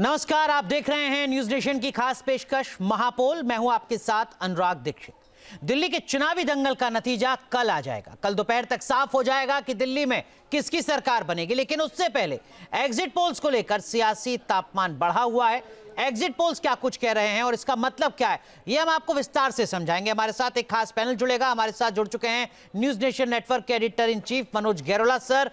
नमस्कार, आप देख रहे हैं न्यूज नेशन की खास पेशकश महापोल। मैं हूं आपके साथ अनुराग दीक्षित। दिल्ली के चुनावी दंगल का नतीजा कल आ जाएगा। कल दोपहर तक साफ हो जाएगा कि दिल्ली में किसकी सरकार बनेगी, लेकिन उससे पहले एग्जिट पोल्स को लेकर सियासी तापमान बढ़ा हुआ है। एग्जिट पोल्स क्या कुछ कह रहे हैं और इसका मतलब क्या है, ये हम आपको विस्तार से समझाएंगे। हमारे साथ एक खास पैनल जुड़ेगा। हमारे साथ जुड़ चुके हैं न्यूज नेशन नेटवर्क के editor in chief Manoj Gairola sir.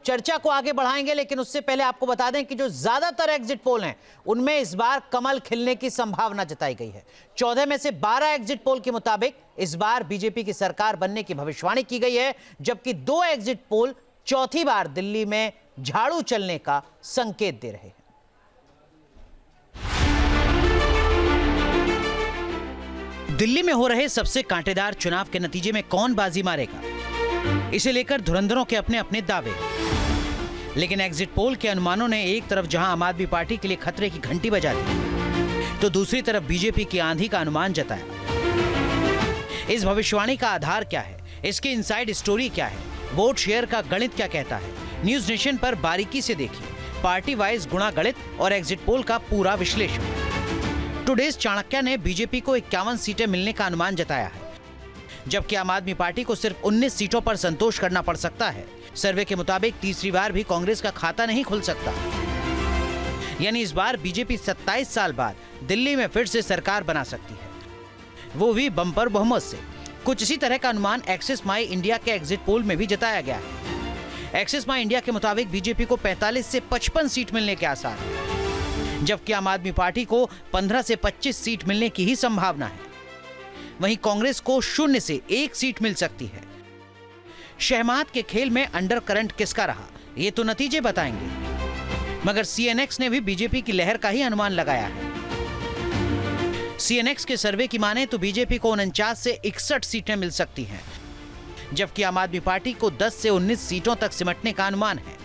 चर्चा को आगे बढ़ाएंगे, लेकिन उससे पहले आपको बता दें कि जो ज्यादातर एग्जिट पोल हैं उनमें इस बार कमल खिलने की संभावना जताई गई है। 14 में से 12 एग्जिट पोल के मुताबिक इस बार बीजेपी की सरकार बनने की भविष्यवाणी की गई है, जबकि 2 एग्जिट पोल चौथी बार दिल्ली में झाड़ू चलने का संकेत दे रहे हैं। दिल्ली में हो रहे सबसे कांटेदार चुनाव के नतीजे में कौन बाजी मारेगा, इसे लेकर धुरंधरों के अपने अपने दावे। लेकिन एग्जिट पोल के अनुमानों ने एक तरफ जहां आम आदमी पार्टी के लिए खतरे की घंटी बजा दी, तो दूसरी तरफ बीजेपी की आंधी का अनुमान जताया। इस भविष्यवाणी का आधार क्या है, इसकी इनसाइड स्टोरी क्या है, वोट शेयर का गणित क्या कहता है, न्यूज नेशन पर बारीकी से देखिए पार्टी वाइज गुणा गणित और एग्जिट पोल का पूरा विश्लेषण। टुडेज चाणक्य ने बीजेपी को 51 सीटें मिलने का अनुमान जताया है, जबकि आम आदमी पार्टी को सिर्फ 19 सीटों पर संतोष करना पड़ सकता है। सर्वे के मुताबिक तीसरी बार भी कांग्रेस का खाता नहीं खुल सकता, यानी इस बार बीजेपी 27 साल बाद दिल्ली में फिर से सरकार बना सकती है, वो भी बम्पर बहुमत से। कुछ इसी तरह का अनुमान एक्सिस माई इंडिया के एग्जिट पोल में भी जताया गया है। एक्सिस माई इंडिया के मुताबिक बीजेपी को 45 से 55 सीट मिलने के आसार हैं, जबकि आम आदमी पार्टी को 15 से 25 सीट मिलने की ही संभावना है। वहीं कांग्रेस को 0 से 1 सीट मिल सकती है। शहमाद के खेल में अंडर करंट किसका रहा, ये तो नतीजे बताएंगे, मगर सीएनएक्स ने भी बीजेपी की लहर का ही अनुमान लगाया है। सीएनएक्स के सर्वे की माने तो बीजेपी को 49 से 61 सीटें मिल सकती हैं, जबकि आम आदमी पार्टी को 10 से 19 सीटों तक सिमटने का अनुमान है।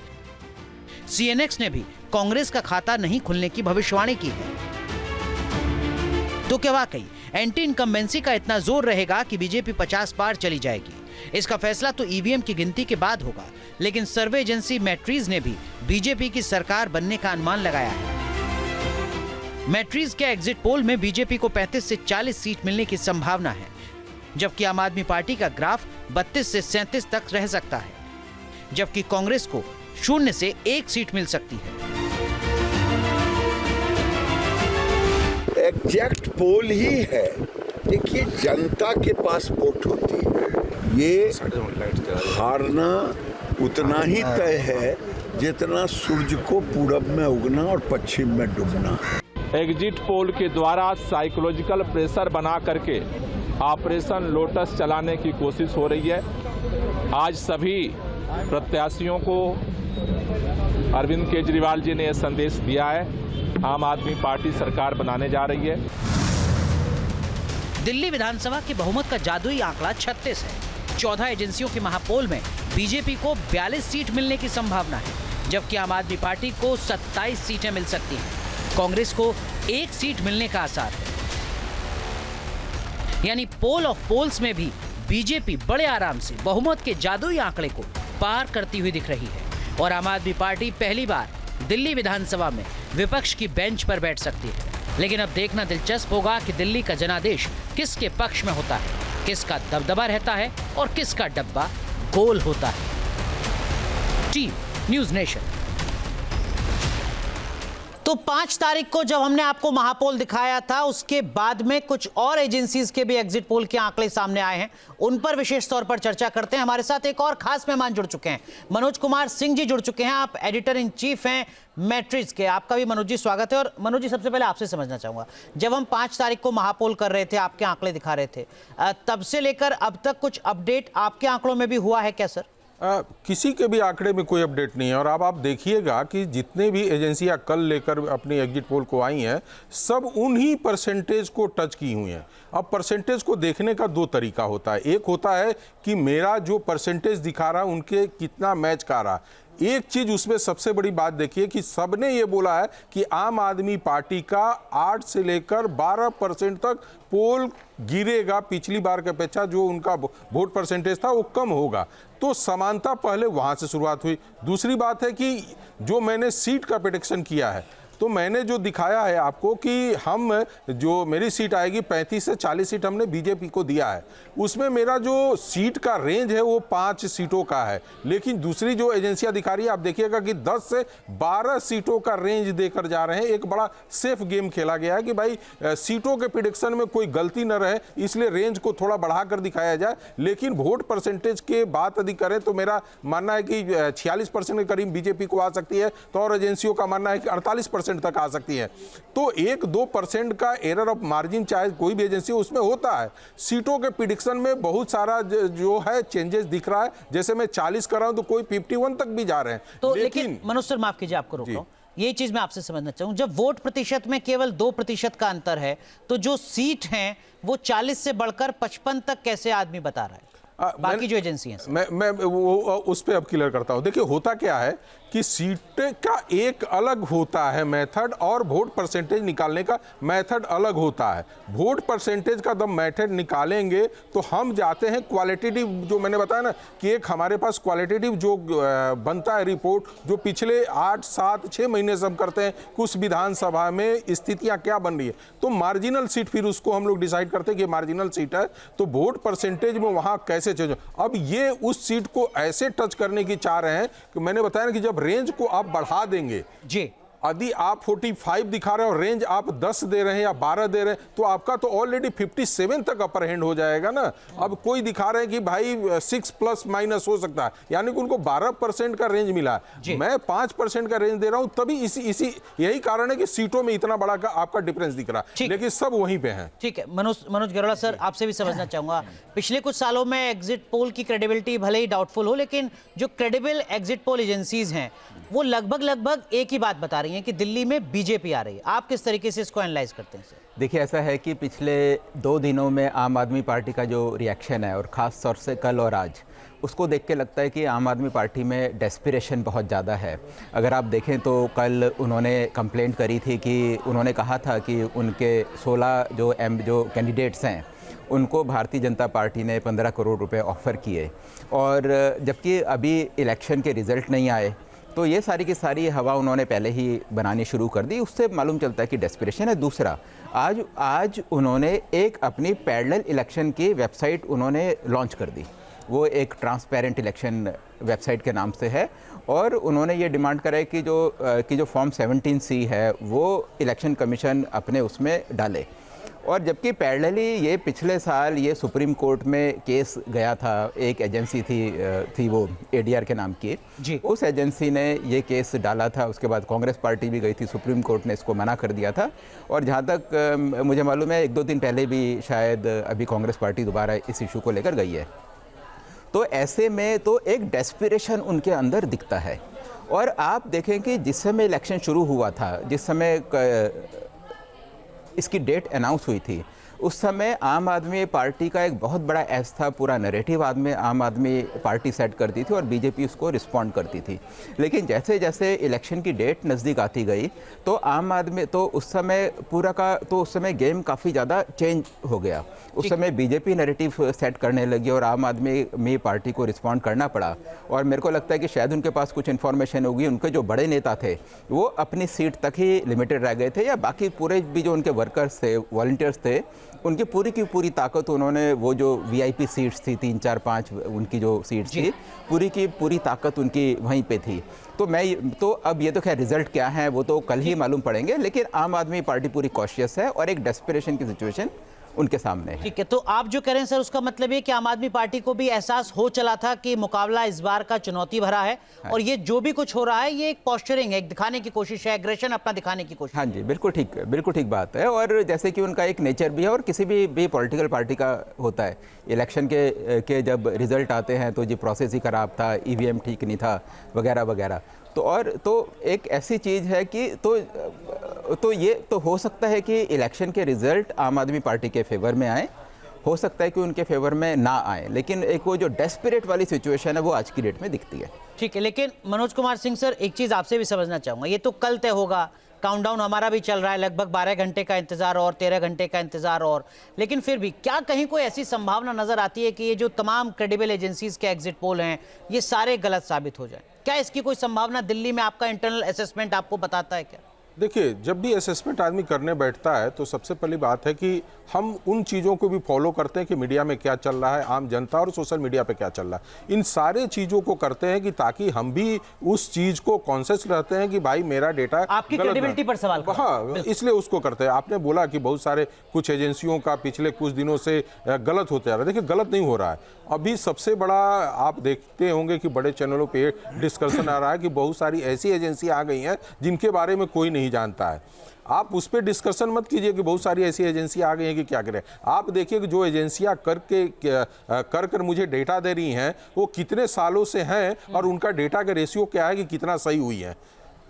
सीएनएक्स ने भी कांग्रेस का खाता नहीं खुलने की भविष्यवाणी की है। तो क्या वाकई एंटी इनकम्बेंसी का इतना जोर रहेगा कि बीजेपी 50 पार चली जाएगी? इसका फैसला तो ईवीएम की गिनती के बाद होगा, लेकिन सर्वे एजेंसी मैट्रीज ने भी बीजेपी की सरकार बनने का अनुमान लगाया है। मैट्रीज के एग्जिट पोल में बीजेपी को 35 से 40 सीट मिलने की संभावना है, जबकि आम आदमी पार्टी का ग्राफ 32 से 37 तक रह सकता है, जबकि कांग्रेस को 0 से 1 सीट मिल सकती है। एग्जैक्ट पोल ही है। देखिए, जनता के पास वोट होती है, ये हारना उतना ही तय है जितना सूर्य को पूरब में उगना और पश्चिम में डूबना। एग्जिट पोल के द्वारा साइकोलॉजिकल प्रेशर बना करके ऑपरेशन लोटस चलाने की कोशिश हो रही है। आज सभी प्रत्याशियों को अरविंद केजरीवाल जी ने यह संदेश दिया है, आम आदमी पार्टी सरकार बनाने जा रही है। दिल्ली विधानसभा के बहुमत का जादुई आंकड़ा 36 है। 14 एजेंसियों के महापोल में बीजेपी को 42 सीट मिलने की संभावना है, जबकि आम आदमी पार्टी को 27 सीटें मिल सकती हैं। कांग्रेस को 1 सीट मिलने का आसार है, यानी पोल ऑफ पोल्स में भी बीजेपी बड़े आराम से बहुमत के जादुई आंकड़े को पार करती हुई दिख रही है और आम आदमी पार्टी पहली बार दिल्ली विधानसभा में विपक्ष की बेंच पर बैठ सकती है। लेकिन अब देखना दिलचस्प होगा कि दिल्ली का जनादेश किसके पक्ष में होता है, किसका दबदबा रहता है और किसका डब्बा गोल होता है। Team news nation. तो 5 तारीख को जब हमने आपको महापोल दिखाया था, उसके बाद में कुछ और एजेंसीज के भी एग्जिट पोल के आंकड़े सामने आए हैं, उन पर विशेष तौर पर चर्चा करते हैं। हमारे साथ एक और खास मेहमान जुड़ चुके हैं, मनोज कुमार सिंह जी जुड़ चुके हैं। आप एडिटर इन चीफ हैं मैट्रिक्स के। आपका भी मनोज जी स्वागत है। और मनोज जी, सबसे पहले आपसे समझना चाहूंगा, जब हम 5 तारीख को महापोल कर रहे थे, आपके आंकड़े दिखा रहे थे, तब से लेकर अब तक कुछ अपडेट आपके आंकड़ों में भी हुआ है क्या सर? किसी के भी आंकड़े में कोई अपडेट नहीं है। और अब आप देखिएगा कि जितने भी एजेंसियां कल लेकर अपनी एग्जिट पोल को आई हैं, सब उन्हीं परसेंटेज को टच की हुई हैं। अब परसेंटेज को देखने का 2 तरीका होता है। एक होता है कि मेरा जो परसेंटेज दिखा रहा है उनके कितना मैच कर रहा है। एक चीज उसमें सबसे बड़ी बात देखिए कि सबने ये बोला है कि आम आदमी पार्टी का 8 से लेकर 12% तक पोल गिरेगा, पिछली बार की अपेक्षा जो उनका वोट परसेंटेज था वो कम होगा। तो समानता पहले वहां से शुरुआत हुई। दूसरी बात है कि जो मैंने सीट का प्रेडिक्शन किया है, तो मैंने जो दिखाया है आपको कि हम जो मेरी सीट आएगी 35 से 40 सीट हमने बीजेपी को दिया है, उसमें मेरा जो सीट का रेंज है वो 5 सीटों का है। लेकिन दूसरी जो एजेंसियां दिखा रही है, आप देखिएगा कि 10 से 12 सीटों का रेंज देकर जा रहे हैं। एक बड़ा सेफ गेम खेला गया है कि भाई सीटों के प्रिडिक्शन में कोई गलती न रहे, इसलिए रेंज को थोड़ा बढ़ाकर दिखाया जाए। लेकिन वोट परसेंटेज के बात यदि करें तो मेरा मानना है कि 46% के करीब बीजेपी को आ सकती है, तो और एजेंसियों का मानना है कि 48% तक आ सकती है। तो 1-2% का एरर ऑफ मार्जिन चाहे कोई भी एजेंसी उसमें होता है। सीटों के प्रिडिक्शन में बहुत सारा जो है चेंजेस दिख रहा है, जैसे मैं 40 कर रहा हूं तो कोई 51 तक भी जा रहे हैं। तो लेकिन मनोज सर, माफ कीजिए, आपको रोक रहा हूं, ये चीज मैं आपसे समझना चाहूं, जब वोट प्रतिशत में केवल 2% का अंतर है, तो जो सीट हैं वो 40 से बढ़कर 55 तक कैसे आदमी बता रहा है? बाकी जो एजेंसी हैं, मैं वो उस पे अब क्लियर करता हूं। देखिए, होता क्या है कि सीट का एक अलग होता है मेथड और वोट परसेंटेज निकालने का मेथड अलग होता है। वोट परसेंटेज का जब मेथड निकालेंगे तो हम जाते हैं क्वालिटेटिव, जो मैंने बताया ना कि एक हमारे पास क्वालिटेटिव जो बनता है रिपोर्ट, जो पिछले 8, 7, 6 महीने से हम करते हैं कि उस विधानसभा में स्थितियां क्या बन रही है। तो मार्जिनल सीट फिर उसको हम लोग डिसाइड करते हैं कि मार्जिनल सीट है तो वोट परसेंटेज में वहां कैसे चेंज। अब ये उस सीट को ऐसे टच करने की चाह रहे हैं कि मैंने बताया ना कि जब रेंज को आप बढ़ा देंगे जी, यदि आप 45 दिखा रहे हो और रेंज आप 10 दे रहे हैं या 12 दे रहे हैं, तो आपका तो ऑलरेडी 57 तक अपर हैंड हो जाएगा ना। अब कोई दिखा रहे हैं कि भाई 6 प्लस माइनस हो सकता है, यानी कि उनको 12% का रेंज मिला है, मैं 5% का रेंज दे रहा हूं, तभी इसी यही कारण है कि सीटों में इतना बड़ा का आपका डिफरेंस दिख रहा है, लेकिन सब वहीं पे हैं। ठीक है, मनोज गरोला सर, आपसे भी समझना चाहूंगा, पिछले कुछ सालों में एग्जिट पोल की क्रेडिबिलिटी भले ही डाउटफुल हो, लेकिन जो क्रेडिबल एग्जिट पोल एजेंसीज हैं वो लगभग एक ही बात बता रही हैं कि दिल्ली में बीजेपी आ रही है। आप किस तरीके से इसको एनालाइज करते हैं सर? देखिए, ऐसा है कि पिछले 2 दिनों में आम आदमी पार्टी का जो रिएक्शन है, और ख़ास तौर से कल और आज, उसको देख के लगता है कि आम आदमी पार्टी में डेस्पिरेशन बहुत ज़्यादा है। अगर आप देखें तो कल उन्होंने कंप्लेंट करी थी कि उन्होंने कहा था कि उनके 16 जो कैंडिडेट्स हैं उनको भारतीय जनता पार्टी ने 15 करोड़ रुपए ऑफ़र किए, और जबकि अभी इलेक्शन के रिज़ल्ट नहीं आए, तो ये सारी की सारी हवा उन्होंने पहले ही बनानी शुरू कर दी। उससे मालूम चलता है कि डेस्पिरेशन है। दूसरा, आज उन्होंने एक अपनी पैरेलल इलेक्शन की वेबसाइट उन्होंने लॉन्च कर दी। वो एक ट्रांसपेरेंट इलेक्शन वेबसाइट के नाम से है, और उन्होंने ये डिमांड करा है कि जो फॉर्म 17C है वो इलेक्शन कमीशन अपने उसमें डाले। और जबकि पैरेलली ये पिछले साल ये सुप्रीम कोर्ट में केस गया था, एक एजेंसी थी वो ADR के नाम की जी, उस एजेंसी ने ये केस डाला था। उसके बाद कांग्रेस पार्टी भी गई थी, सुप्रीम कोर्ट ने इसको मना कर दिया था, और जहाँ तक मुझे मालूम है 1-2 दिन पहले भी शायद अभी कांग्रेस पार्टी दोबारा इस इशू को लेकर गई है। तो ऐसे में तो एक डेस्पिरेशन उनके अंदर दिखता है। और आप देखें कि जिस समय इलेक्शन शुरू हुआ था, जिस समय इसकी डेट अनाउंस हुई थी, उस समय आम आदमी पार्टी का एक बहुत बड़ा ऐस था, पूरा नैरेटिव आम आदमी पार्टी सेट करती थी और बीजेपी उसको रिस्पॉन्ड करती थी। लेकिन जैसे जैसे इलेक्शन की डेट नज़दीक आती गई तो आम आदमी तो उस समय गेम काफ़ी ज़्यादा चेंज हो गया। उस समय बीजेपी नैरेटिव सेट करने लगी और आम आदमी पार्टी को रिस्पॉन्ड करना पड़ा। और मेरे को लगता है कि शायद उनके पास कुछ इन्फॉर्मेशन होगी, उनके जो बड़े नेता थे वो अपनी सीट तक ही लिमिटेड रह गए थे, या बाकी पूरे भी जो उनके वर्कर्स थे, वॉलंटियर्स थे, उनकी पूरी की पूरी ताकत उन्होंने, वो जो VIP सीट्स थी 3, 4, 5 उनकी जो सीट्स थी, पूरी की पूरी ताकत उनकी वहीं पे थी। तो अब ये तो खैर रिजल्ट क्या है वो तो कल ही मालूम पड़ेंगे, लेकिन आम आदमी पार्टी पूरी कॉशियस है और एक डेस्पिरेशन की सिचुएशन उनके सामने है। ठीक है, तो आप जो कह रहे हैं सर, उसका मतलब ये कि आम आदमी पार्टी को भी एहसास हो चला था कि मुकाबला इस बार का चुनौती भरा है, और ये जो भी कुछ हो रहा है ये एक पोस्चरिंग है, एक दिखाने की कोशिश है, एग्रेशन अपना दिखाने की कोशिश। हाँ जी, बिल्कुल ठीक बात है। और जैसे कि उनका एक नेचर भी है, और किसी भी पॉलिटिकल पार्टी का होता है, इलेक्शन के जब रिजल्ट आते हैं तो जी प्रोसेस ही खराब था, EVM ठीक नहीं था, वगैरह वगैरह। तो एक ऐसी चीज़ है कि तो ये तो हो सकता है कि इलेक्शन के रिजल्ट आम आदमी पार्टी के फेवर में आए, हो सकता है कि उनके फेवर में ना आए, लेकिन एक वो जो डेस्परेट वाली सिचुएशन है वो आज की डेट में दिखती है। ठीक है, लेकिन मनोज कुमार सिंह सर, एक चीज़ आपसे भी समझना चाहूँगा, ये तो कल तय होगा, काउंटडाउन हमारा भी चल रहा है, लगभग 12 घंटे का इंतजार और 13 घंटे का इंतजार और, लेकिन फिर भी क्या कहीं कोई ऐसी संभावना नजर आती है कि ये जो तमाम क्रेडिबल एजेंसीज के एग्जिट पोल हैं ये सारे गलत साबित हो जाए? क्या इसकी कोई संभावना दिल्ली में, आपका इंटरनल असेसमेंट आपको बताता है क्या? देखिए, जब भी असेसमेंट आदमी करने बैठता है तो सबसे पहली बात है कि हम उन चीज़ों को भी फॉलो करते हैं कि मीडिया में क्या चल रहा है, आम जनता और सोशल मीडिया पे क्या चल रहा है। इन सारे चीज़ों को करते हैं कि ताकि हम भी उस चीज़ को कॉन्शियस रहते हैं कि भाई मेरा डेटा आपकी क्रेडिबिलिटी पर सवाल खड़ा। हाँ, इसलिए उसको करते हैं। आपने बोला कि बहुत सारे कुछ एजेंसियों का पिछले कुछ दिनों से गलत होते जा रहा है। देखिए, गलत नहीं हो रहा है। अभी सबसे बड़ा आप देखते होंगे कि बड़े चैनलों पे डिस्कशन आ रहा है कि बहुत सारी ऐसी एजेंसी आ गई हैं जिनके बारे में कोई नहीं जानता है। आप उस पर डिस्कशन मत कीजिए कि बहुत सारी ऐसी एजेंसी आ गई हैं कि क्या करें। आप देखिए कि जो एजेंसियां कर मुझे डेटा दे रही हैं वो कितने सालों से हैं और उनका डेटा का रेशियो क्या है कि कितना सही हुई है।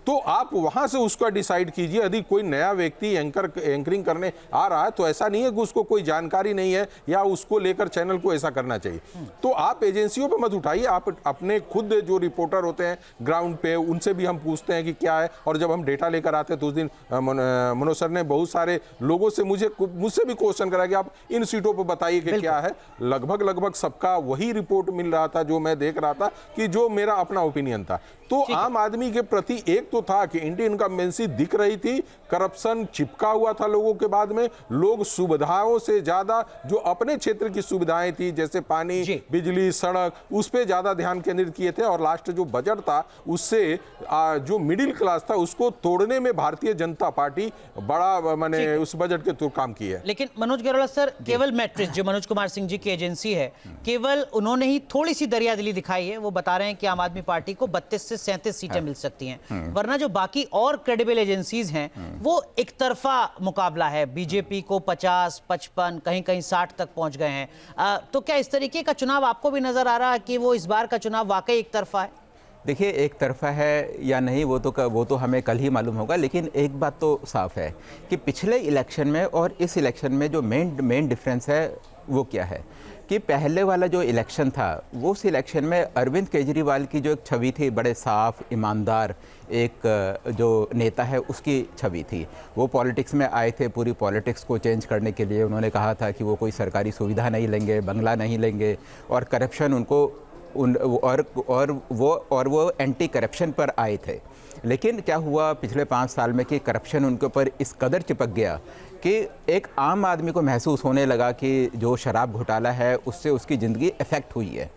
तो आप वहां से उसका डिसाइड कीजिए। यदि कोई नया व्यक्ति एंकरिंग करने आ रहा है तो ऐसा नहीं है कि उसको कोई जानकारी नहीं है या उसको लेकर चैनल को ऐसा करना चाहिए। तो आप एजेंसियों पे मत उठाइए। आप अपने खुद जो रिपोर्टर होते हैं ग्राउंड पे उनसे भी हम पूछते हैं कि क्या है। और जब हम डेटा लेकर आते हैं तो उस दिन मनोज सर ने बहुत सारे लोगों से मुझसे भी क्वेश्चन करा कि आप इन सीटों पर बताइए कि क्या है। लगभग सबका वही रिपोर्ट मिल रहा था जो मैं देख रहा था कि जो मेरा अपना ओपिनियन था। तो आम आदमी के प्रति एक तो था कि इंडियन इनकम्बेंसी दिख रही थी, करप्शन चिपका हुआ था लोगों के बाद में। लोग सुविधाओं से ज्यादा जो अपने क्षेत्र की सुविधाएं थी जैसे पानी, बिजली, सड़क, उस पे ज्यादा ध्यान केंद्रित किए थे। और लास्ट जो बजट था उससे जो मिडिल क्लास था उसको तोड़ने में भारतीय जनता पार्टी बड़ा माने उस बजट के तो काम की है। लेकिन मनोज गेरोला सर, केवल मैट्रिक्स जो मनोज कुमार सिंह जी की एजेंसी है, केवल उन्होंने ही थोड़ी सी दरियादिली दिखाई है। वो बता रहे हैं कि आम आदमी पार्टी को 32 से 37 सीटें मिल सकती हैं, वरना जो बाकी और क्रेडिबल एजेंसीज हैं वो एक तरफा मुकाबला है। बीजेपी को 50, 55, कहीं 60 तक पहुंच गए हैं। तो क्या इस तरीके का चुनाव आपको भी नजर आ रहा है कि वो इस बार का चुनाव वाकई एक तरफा है? देखिए, एक तरफा है या नहीं वो तो हमें कल ही मालूम होगा। लेकिन एक बात तो साफ है कि पिछले इलेक्शन में और इस इलेक्शन में जो मेन डिफरेंस है वो क्या है कि पहले वाला जो इलेक्शन था वो उस इलेक्शन में अरविंद केजरीवाल की जो एक छवि थी, बड़े साफ ईमानदार एक जो नेता है उसकी छवि थी। वो पॉलिटिक्स में आए थे, पूरी पॉलिटिक्स को चेंज करने के लिए। उन्होंने कहा था कि वो कोई सरकारी सुविधा नहीं लेंगे, बंगला नहीं लेंगे और करप्शन उनको और वो एंटी करप्शन पर आए थे। लेकिन क्या हुआ पिछले 5 साल में कि करप्शन उनके ऊपर इस कदर चिपक गया कि एक आम आदमी को महसूस होने लगा कि जो शराब घोटाला है उससे उसकी ज़िंदगी इफ़ेक्ट हुई है।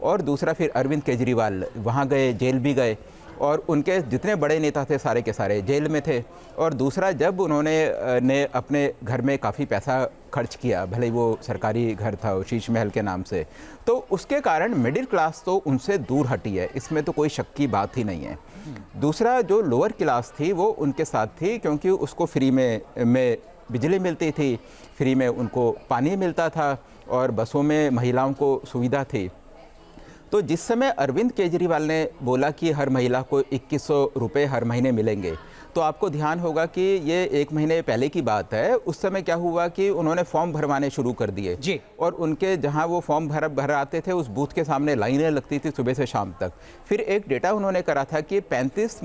और दूसरा फिर अरविंद केजरीवाल वहाँ गए, जेल भी गए और उनके जितने बड़े नेता थे सारे के सारे जेल में थे। और दूसरा, जब उन्होंने अपने घर में काफ़ी पैसा खर्च किया, भले ही वो सरकारी घर था शीश महल के नाम से, तो उसके कारण मिडिल क्लास तो उनसे दूर हटी है, इसमें तो कोई शक की बात ही नहीं है। दूसरा, जो लोअर क्लास थी वो उनके साथ थी क्योंकि उसको फ्री में बिजली मिलती थी, फ्री में उनको पानी मिलता था और बसों में महिलाओं को सुविधा थी। तो जिस समय अरविंद केजरीवाल ने बोला कि हर महिला को 2100 रुपये हर महीने मिलेंगे, तो आपको ध्यान होगा कि ये 1 महीने पहले की बात है। उस समय क्या हुआ कि उन्होंने फॉर्म भरवाने शुरू कर दिए जी। और उनके जहां वो फॉर्म भर आते थे उस बूथ के सामने लाइनें लगती थी सुबह से शाम तक। फिर एक डेटा उन्होंने करा था कि 35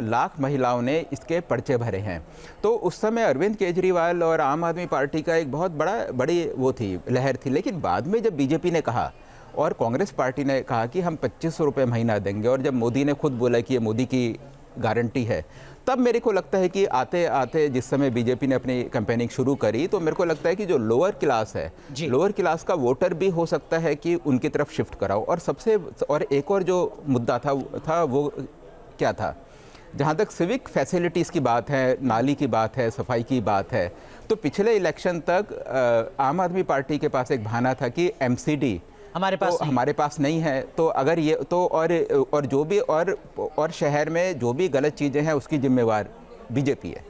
लाख महिलाओं ने इसके पर्चे भरे हैं। तो उस समय अरविंद केजरीवाल और आम आदमी पार्टी का एक बहुत बड़ी वो थी, लहर थी। लेकिन बाद में जब बीजेपी ने कहा और कांग्रेस पार्टी ने कहा कि हम 2500 रुपये महीना देंगे, और जब मोदी ने खुद बोला कि ये मोदी की गारंटी है, तब मेरे को लगता है कि आते आते जिस समय बीजेपी ने अपनी कैंपेनिंग शुरू करी तो मेरे को लगता है कि जो लोअर क्लास है, लोअर क्लास का वोटर भी हो सकता है कि उनकी तरफ शिफ्ट कराओ। और एक और जो मुद्दा था वो क्या था, जहाँ तक सिविक फैसिलिटीज़ की बात है, नाली की बात है, सफाई की बात है, तो पिछले इलेक्शन तक आम आदमी पार्टी के पास एक बहाना था कि MCD हमारे पास नहीं है। तो अगर ये तो और जो भी और शहर में जो भी गलत चीज़ें हैं उसकी जिम्मेवार बीजेपी है।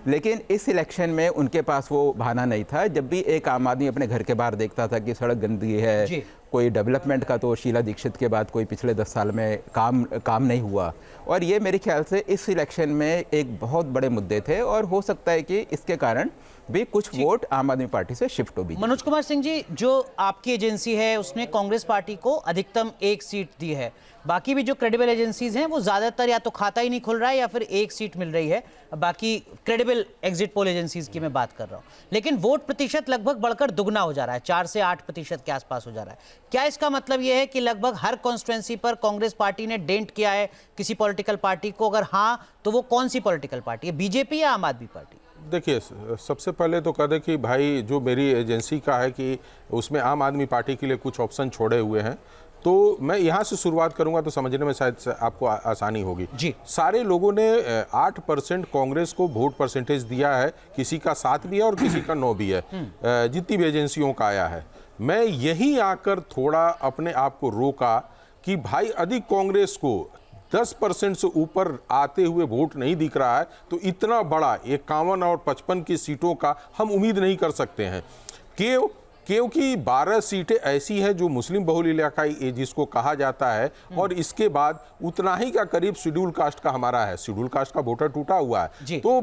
लेकिन इस इलेक्शन में उनके पास वो बहाना नहीं था। जब भी एक आम आदमी अपने घर के बाहर देखता था कि सड़क गंदी है, कोई डेवलपमेंट का, तो शीला दीक्षित के बाद कोई पिछले 10 साल में काम नहीं हुआ। और ये मेरे ख्याल से इस इलेक्शन में एक बहुत बड़े मुद्दे थे और हो सकता है कि इसके कारण भी कुछ वोट आम आदमी पार्टी से शिफ्ट हो भी। मनोज कुमार सिंह जी, जो आपकी एजेंसी है उसने कांग्रेस पार्टी को अधिकतम 1 सीट दी है, बाकी भी जो क्रेडिबल एजेंसीज हैं वो ज्यादातर या तो खाता ही नहीं खुल रहा है या फिर एक सीट मिल रही है। बाकी क्रेडिबल एग्जिट पोल एजेंसीज की मैं बात कर रहा हूं, लेकिन वोट प्रतिशत लगभग बढ़कर दुगना हो जा रहा है, 4 से 8% के आसपास हो जा रहा है। क्या इसका मतलब यह है कि लगभग हर कॉन्स्टिट्यूएंसी पर कांग्रेस पार्टी ने डेंट किया है किसी पॉलिटिकल पार्टी को? अगर हाँ तो वो कौन सी पॉलिटिकल पार्टी है, बीजेपी या आम आदमी पार्टी? देखिए, सबसे पहले तो कह दें कि भाई जो मेरी एजेंसी का है कि उसमें आम आदमी पार्टी के लिए कुछ ऑप्शन छोड़े हुए हैं, तो मैं यहाँ से शुरुआत करूँगा तो समझने में शायद आपको आसानी होगी जी। सारे लोगों ने 8% कांग्रेस को वोट परसेंटेज दिया है, किसी का 7 भी है और किसी का 9 भी है, जितनी भी एजेंसियों का आया है। मैं यहीं आकर थोड़ा अपने आप को रोका कि भाई अधिक कांग्रेस को 10% से ऊपर आते हुए वोट नहीं दिख रहा है, तो इतना बड़ा 51 और 55 की सीटों का हम उम्मीद नहीं कर सकते हैं। क्योंकि 12 सीटें ऐसी हैं जो मुस्लिम बहुल इलाकाई जिसको कहा जाता है, और इसके बाद उतना ही का करीब शेड्यूल कास्ट का हमारा है। शेड्यूल कास्ट का वोटर टूटा हुआ है, तो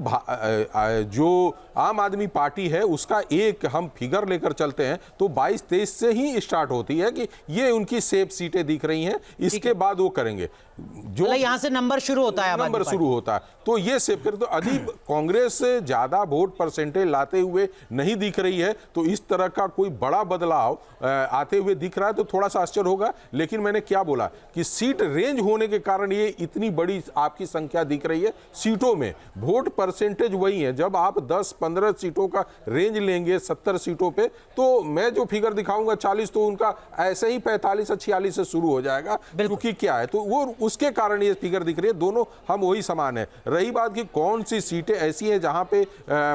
जो आम आदमी पार्टी है उसका एक हम फिगर लेकर चलते हैं तो 22-23 से ही स्टार्ट होती है कि ये उनकी सेफ सीटें दिख रही हैं, इसके बाद वो करेंगे जो यहां से नंबर शुरू होता है, नंबर शुरू होता है, तो ये सेव करें। तो अधिक कांग्रेस से ज्यादा वोट परसेंटेज लाते हुए नहीं दिख रही है, तो इस तरह का कोई बड़ा बदलाव आते हुए दिख रहा है तो थोड़ा सा आश्चर्य होगा। लेकिन मैंने क्या बोला कि सीट रेंज होने के कारण ये इतनी बड़ी आपकी संख्या दिख रही है। सीटों में वोट परसेंटेज वही है, जब आप 10-15 सीटों का रेंज लेंगे 70 सीटों पे, तो मैं जो फिगर दिखाऊंगा 40, तो उनका ऐसे ही 45-46 से शुरू हो जाएगा, क्योंकि क्या है तो वो उसके कारण ये फिगर दिख रही है। दोनों हम वही समान है। रही बात कि कौन सी सीटें ऐसी हैं जहां पे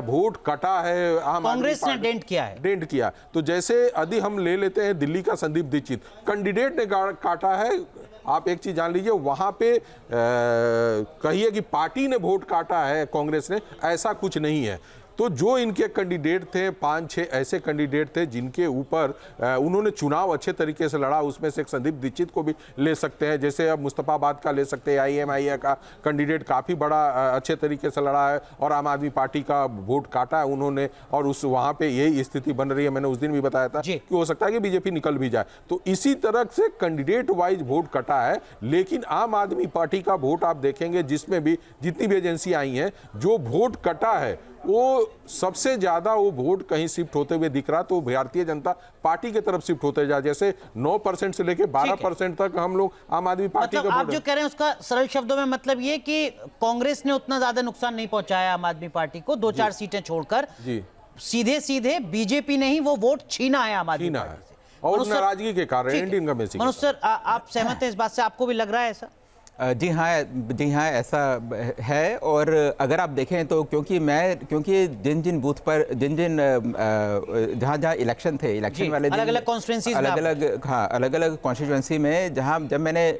वोट कटा है, कांग्रेस ने डेंट किया, तो जैसे यदि हम ले लेते हैं दिल्ली का संदीप दीक्षित, कैंडिडेट ने काटा है। आप एक चीज जान लीजिए, वहां पे कहिए कि पार्टी ने वोट काटा है कांग्रेस ने, ऐसा कुछ नहीं है। तो जो इनके कैंडिडेट थे 5-6 ऐसे कैंडिडेट थे जिनके ऊपर उन्होंने चुनाव अच्छे तरीके से लड़ा, उसमें से एक संदीप दीक्षित को भी ले सकते हैं, जैसे अब मुस्तफाबाद का ले सकते हैं, IMIA का कैंडिडेट काफ़ी बड़ा अच्छे तरीके से लड़ा है और आम आदमी पार्टी का वोट काटा है उन्होंने, और उस वहाँ पे यही स्थिति बन रही है। मैंने उस दिन भी बताया था कि हो सकता है कि बीजेपी निकल भी जाए। तो इसी तरह से कैंडिडेट वाइज वोट कटा है, लेकिन आम आदमी पार्टी का वोट आप देखेंगे जिसमें भी जितनी भी एजेंसी आई हैं, जो वोट कटा है वो सबसे ज्यादा वो वोट कहीं शिफ्ट होते हुए दिख रहा, तो भारतीय जनता पार्टी की तरफ शिफ्ट होते जा, जैसे 9% से लेके 12% तक हम लोग आम आदमी पार्टी मतलब का आप जो कह रहे हैं उसका सरल शब्दों में मतलब ये कि कांग्रेस ने उतना ज्यादा नुकसान नहीं पहुंचाया आम आदमी पार्टी को, 2-4 सीटें छोड़कर सीधे बीजेपी ने ही वो वोट छीना है आम आदमी पार्टी से, और नाराजगी के कारण इंडियन कम्युनिस्ट। मनोज सर, आप सहमत हैं इस बात से? आपको भी लग रहा है ऐसा? जी हाँ, ऐसा है। और अगर आप देखें तो क्योंकि जिन बूथ पर जहाँ इलेक्शन थे, इलेक्शन वाले अलग-अलग कॉन्स्टिट्यूएंसीज में, अलग-अलग कॉन्स्टिट्यूएंसी में जब मैंने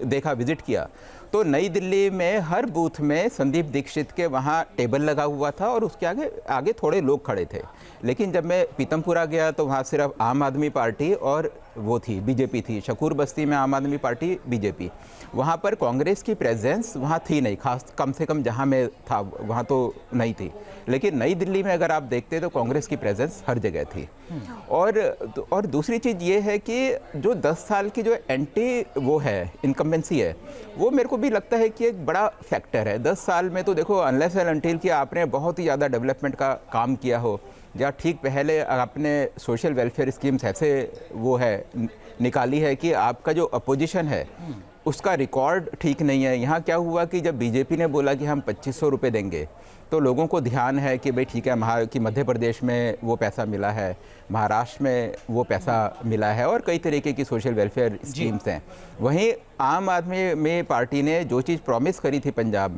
देखा, विजिट किया, तो नई दिल्ली में हर बूथ में संदीप दीक्षित के वहाँ टेबल लगा हुआ था और उसके आगे थोड़े लोग खड़े थे। लेकिन जब मैं पीतमपुरा गया तो वहाँ सिर्फ आम आदमी पार्टी और वो थी, बीजेपी थी। शकूर बस्ती में आम आदमी पार्टी, बीजेपी। वहाँ पर कांग्रेस की प्रेजेंस वहाँ थी नहीं, खास कम से कम जहाँ मैं था वहाँ तो नहीं थी। लेकिन नई दिल्ली में अगर आप देखते तो कांग्रेस की प्रेजेंस हर जगह थी। और दूसरी चीज़ ये है कि जो 10 साल की जो एंटी वो है इनकम्बेंसी है, वो मेरे को भी लगता है कि एक बड़ा फैक्टर है। 10 साल में तो देखो, अनलेस एंड अनटिल कि आपने बहुत ही ज़्यादा डेवलपमेंट का काम किया हो, या ठीक पहले आपने सोशल वेलफेयर स्कीम्स ऐसे वो है निकाली है कि आपका जो अपोजिशन है उसका रिकॉर्ड ठीक नहीं है। यहाँ क्या हुआ कि जब बीजेपी ने बोला कि हम 2500 रुपये देंगे, तो लोगों को ध्यान है कि भाई ठीक है, कि मध्य प्रदेश में वो पैसा मिला है, महाराष्ट्र में वो पैसा मिला है, और कई तरीके की सोशल वेलफेयर स्कीम्स हैं। वहीं आम आदमी में पार्टी ने जो चीज़ प्रॉमिस करी थी पंजाब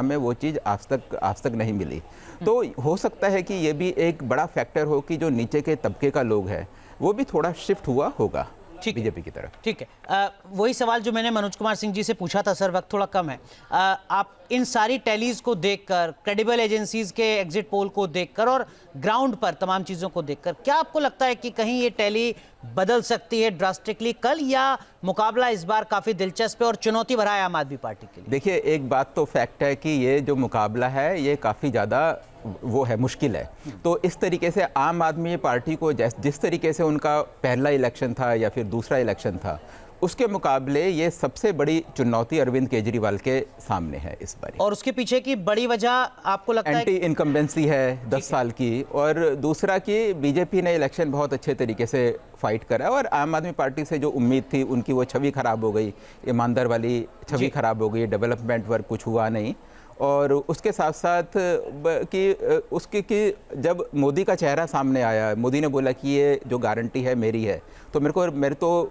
में वो चीज़ आज तक नहीं मिली। तो हो सकता है कि ये भी एक बड़ा फैक्टर हो कि जो नीचे के तबके का लोग है वो भी थोड़ा शिफ्ट हुआ होगा बीजेपी की तरफ। ठीक है, वही सवाल जो मैंने मनोज कुमार सिंह जी से पूछा था सर, वक्त थोड़ा कम है। आप इन सारी टैलीज को देखकर, क्रेडिबल एजेंसीज के एग्जिट पोल को देखकर और ग्राउंड पर तमाम चीज़ों को देखकर, क्या आपको लगता है कि कहीं ये टैली बदल सकती है ड्रास्टिकली कल, या मुकाबला इस बार काफ़ी दिलचस्प है और चुनौती भरा है आम आदमी पार्टी के लिए? देखिए, एक बात तो फैक्ट है कि ये जो मुकाबला है ये काफ़ी ज़्यादा वो है, मुश्किल है। तो इस तरीके से आम आदमी पार्टी को जिस तरीके से उनका पहला इलेक्शन था या फिर दूसरा इलेक्शन था, उसके मुकाबले ये सबसे बड़ी चुनौती अरविंद केजरीवाल के सामने है इस बार। और उसके पीछे की बड़ी वजह आपको लगता है? एंटी इनकम्बेंसी है 10 साल की, और दूसरा कि बीजेपी ने इलेक्शन बहुत अच्छे तरीके से फाइट करा, और आम आदमी पार्टी से जो उम्मीद थी उनकी वो छवि खराब हो गई, ईमानदार वाली छवि खराब हो गई, डेवलपमेंट वर्क कुछ हुआ नहीं। और उसके साथ साथ कि जब मोदी का चेहरा सामने आया, मोदी ने बोला कि ये जो गारंटी है मेरी है, तो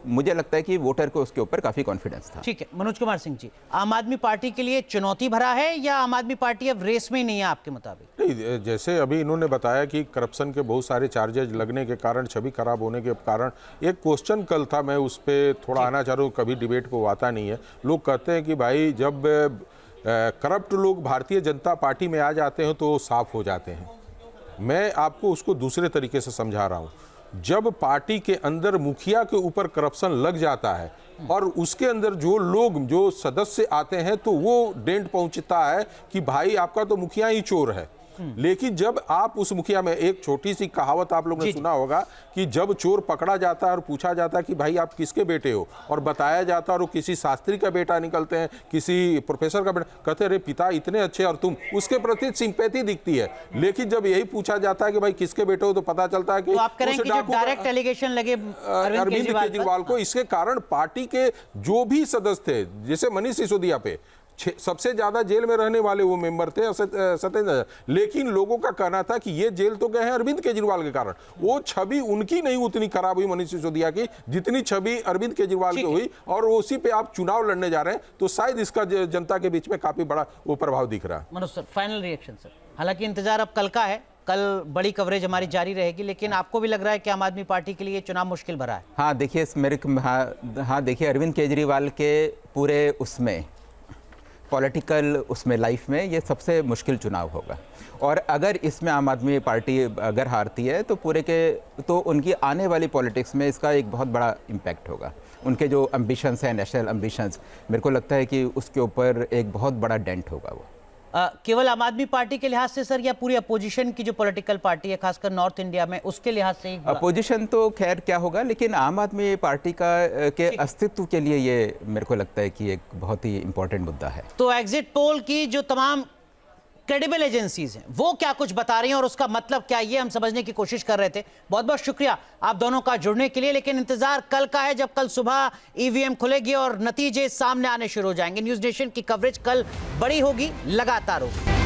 मुझे लगता है कि वोटर को उसके ऊपर काफ़ी कॉन्फिडेंस था। ठीक है, मनोज कुमार सिंह जी, आम आदमी पार्टी के लिए चुनौती भरा है या आम आदमी पार्टी अब रेस में ही नहीं है आपके मुताबिक? नहीं, जैसे अभी इन्होंने बताया कि करप्शन के बहुत सारे चार्जेज लगने के कारण, छवि खराब होने के कारण, एक क्वेश्चन कल था, मैं उस पर थोड़ा आना चाह रहा हूँ, कभी डिबेट को आता नहीं है। लोग कहते हैं कि भाई जब करप्ट लोग भारतीय जनता पार्टी में आ जाते हैं तो साफ हो जाते हैं। मैं आपको उसको दूसरे तरीके से समझा रहा हूँ। जब पार्टी के अंदर मुखिया के ऊपर करप्शन लग जाता है और उसके अंदर जो सदस्य आते हैं तो वो डेंट पहुंचता है कि भाई आपका तो मुखिया ही चोर है। लेकिन जब आप उस मुखिया में, एक छोटी सी कहावत आप लोगों ने सुना होगा कि जब चोर पकड़ा जाता है और पूछा जाता है कि भाई आप किसके बेटे हो, और बताया जाता है और वो किसी शास्त्री का बेटा निकलते हैं, किसी प्रोफेसर का बेटा, कहते हैं अरे पिता इतने अच्छे और तुम, उसके प्रति सिंपैथी दिखती है। लेकिन जब यही पूछा जाता है कि भाई किसके बेटे हो तो पता चलता है कि तो आप करें कि जो डायरेक्ट एलिगेशन लगे अरविंद केजरीवाल को। इसके कारण पार्टी के जो भी सदस्य थे, जैसे मनीष सिसोदिया पे सबसे ज्यादा जेल में रहने वाले वो मेंबर थे सत्येंद्र, लेकिन लोगों का कहना था कि ये जेल तो गए हैं अरविंद केजरीवाल के कारण। वो छवि उनकी नहीं उतनी खराब हुई मनीष सिसोदिया की जितनी छवि अरविंद केजरीवाल की हुई, और उसी पे आप चुनाव लड़ने जा रहे हैं, तो शायद इसका जनता के बीच में काफी बड़ा वो प्रभाव दिख रहा है। Manoj sir, final reaction sir. हालांकि इंतजार अब कल का है, कल बड़ी कवरेज हमारी जारी रहेगी, लेकिन आपको भी लग रहा है कि आम आदमी पार्टी के लिए चुनाव मुश्किल भरा है? हाँ देखिए, देखिए अरविंद केजरीवाल के पूरे उसमें पॉलिटिकल उसमें लाइफ में ये सबसे मुश्किल चुनाव होगा, और अगर इसमें आम आदमी पार्टी अगर हारती है तो उनकी आने वाली पॉलिटिक्स में इसका एक बहुत बड़ा इम्पैक्ट होगा। उनके जो एम्बिशंस हैं, नेशनल एम्बिशंस, मेरे को लगता है कि उसके ऊपर एक बहुत बड़ा डेंट होगा वो। केवल आम आदमी पार्टी के लिहाज से सर, या पूरी अपोजिशन की जो पॉलिटिकल पार्टी है खासकर नॉर्थ इंडिया में, उसके लिहाज से? अपोजिशन तो खैर क्या होगा, लेकिन आम आदमी पार्टी के अस्तित्व के लिए ये मेरे को लगता है कि एक बहुत ही इंपॉर्टेंट मुद्दा है। तो एग्जिट पोल की जो तमाम क्रेडिबल एजेंसीज हैं वो क्या कुछ बता रही हैं और उसका मतलब क्या, ये हम समझने की कोशिश कर रहे थे। बहुत बहुत शुक्रिया आप दोनों का जुड़ने के लिए, लेकिन इंतजार कल का है जब कल सुबह ईवीएम खुलेगी और नतीजे सामने आने शुरू हो जाएंगे। न्यूज़ नेशन की कवरेज कल बड़ी होगी, लगातार होगी।